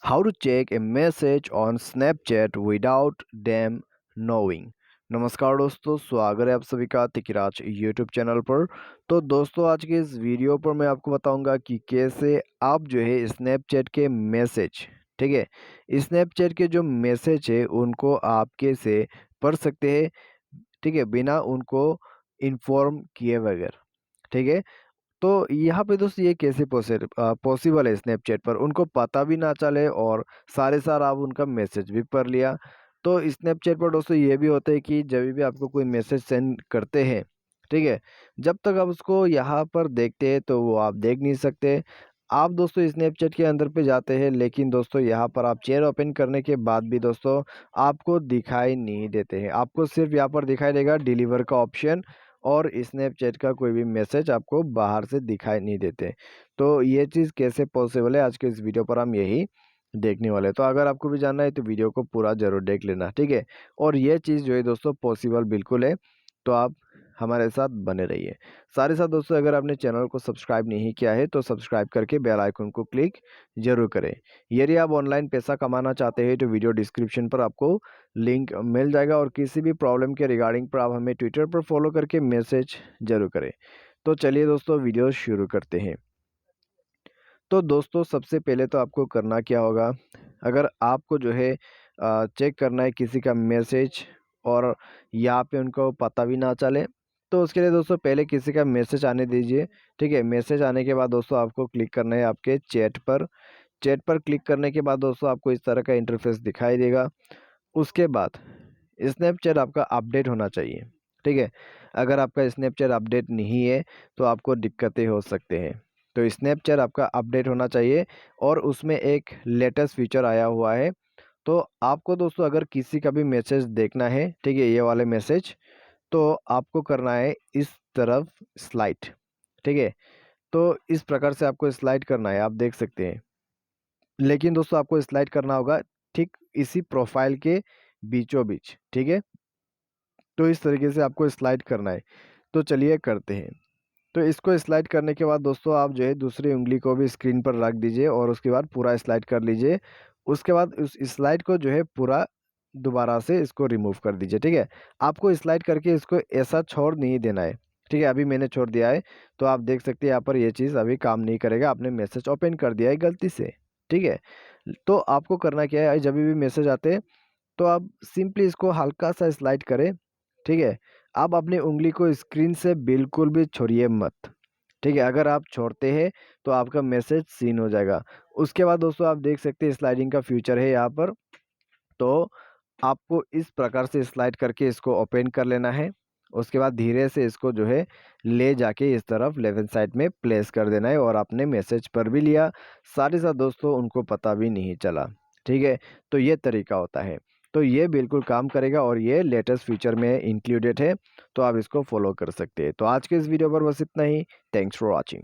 How to check a message on Snapchat without them knowing। नमस्कार दोस्तों, स्वागत है आप सभी का तिकराज यूट्यूब चैनल पर। तो दोस्तों, आज के इस वीडियो पर मैं आपको बताऊंगा कि कैसे आप जो है स्नैपचैट के मैसेज, ठीक है, स्नैपचैट के जो मैसेज है उनको आप कैसे पढ़ सकते हैं, ठीक है, बिना उनको इन्फॉर्म किए बगैर, ठीक है। तो यहाँ पे दोस्तों ये कैसे पॉसिबल है स्नैपचैट पर उनको पता भी ना चले और सारे सार आप उनका मैसेज भी पढ़ लिया। तो स्नैपचैट पर दोस्तों ये भी होता है कि जब भी आपको कोई मैसेज सेंड करते हैं, ठीक है, जब तक आप उसको यहाँ पर देखते हैं तो वो आप देख नहीं सकते। आप दोस्तों स्नैपचैट के अंदर पे जाते हैं, लेकिन दोस्तों यहाँ पर आप चेयर ओपन करने के बाद भी दोस्तों आपको दिखाई नहीं देते हैं। आपको सिर्फ यहाँ पर दिखाई देगा डिलीवर का ऑप्शन और स्नैपचैट का कोई भी मैसेज आपको बाहर से दिखाई नहीं देते। तो ये चीज़ कैसे पॉसिबल है, आज के इस वीडियो पर हम यही देखने वाले हैं। तो अगर आपको भी जानना है तो वीडियो को पूरा ज़रूर देख लेना, ठीक है। और ये चीज़ जो है दोस्तों पॉसिबल बिल्कुल है, तो आप हमारे साथ बने रहिए। साथ ही साथ दोस्तों, अगर आपने चैनल को सब्सक्राइब नहीं किया है तो सब्सक्राइब करके बेल आइकन को क्लिक ज़रूर करें। यदि आप ऑनलाइन पैसा कमाना चाहते हैं तो वीडियो डिस्क्रिप्शन पर आपको लिंक मिल जाएगा और किसी भी प्रॉब्लम के रिगार्डिंग पर आप हमें ट्विटर पर फॉलो करके मैसेज ज़रूर करें। तो चलिए दोस्तों, वीडियो शुरू करते हैं। तो दोस्तों, सबसे पहले तो आपको करना क्या होगा, अगर आपको जो है चेक करना है किसी का मैसेज और यहाँ पे उनको पता भी ना चले, तो उसके लिए दोस्तों पहले किसी का मैसेज आने दीजिए, ठीक है। मैसेज आने के बाद दोस्तों आपको क्लिक करना है आपके चैट पर। चैट पर क्लिक करने के बाद दोस्तों आपको इस तरह का इंटरफेस दिखाई देगा। उसके बाद स्नैपचैट आपका अपडेट होना चाहिए, ठीक है। अगर आपका स्नैपचैट अपडेट नहीं है तो आपको दिक्कतें हो सकते हैं। तो स्नैपचैट आपका अपडेट होना चाहिए और उसमें एक लेटेस्ट फीचर आया हुआ है। तो आपको दोस्तों अगर किसी का भी मैसेज देखना है, ठीक है, ये वाले मैसेज, तो आपको करना है इस तरफ स्लाइड, ठीक है। तो इस प्रकार से आपको स्लाइड करना है, आप देख सकते हैं। लेकिन दोस्तों आपको स्लाइड करना होगा ठीक इसी प्रोफाइल के बीचों बीच, ठीक है। तो इस तरीके से आपको स्लाइड करना है। तो चलिए करते हैं। तो इसको स्लाइड करने के बाद दोस्तों आप जो है दूसरी उंगली को भी स्क्रीन पर रख दीजिए और उसके बाद पूरा स्लाइड कर लीजिए। उसके बाद उस स्लाइड को जो है पूरा दोबारा से इसको रिमूव कर दीजिए, ठीक है। आपको स्लाइड करके इसको ऐसा छोड़ नहीं देना है, ठीक है। अभी मैंने छोड़ दिया है, तो आप देख सकते हैं यहाँ पर ये चीज़ अभी काम नहीं करेगा, आपने मैसेज ओपन कर दिया है गलती से, ठीक है। तो आपको करना क्या है, जब भी मैसेज आते हैं तो आप सिंपली इसको हल्का सा स्लाइड करें, ठीक है। आप अपनी उंगली को स्क्रीन से बिल्कुल भी छोड़िए मत, ठीक है। अगर आप छोड़ते हैं तो आपका मैसेज सीन हो जाएगा। उसके बाद दोस्तों आप देख सकते हैं स्लाइडिंग का फीचर है यहाँ पर। तो आपको इस प्रकार से स्लाइड करके इसको ओपन कर लेना है। उसके बाद धीरे से इसको जो है ले जाके इस तरफ लेफ्ट साइड में प्लेस कर देना है और आपने मैसेज पर भी लिया, साथ ही साथ दोस्तों उनको पता भी नहीं चला, ठीक है। तो ये तरीका होता है। तो ये बिल्कुल काम करेगा और ये लेटेस्ट फीचर में इंक्लूडेड है, तो आप इसको फॉलो कर सकते हैं। तो आज के इस वीडियो पर बस इतना ही। Thanks for watching.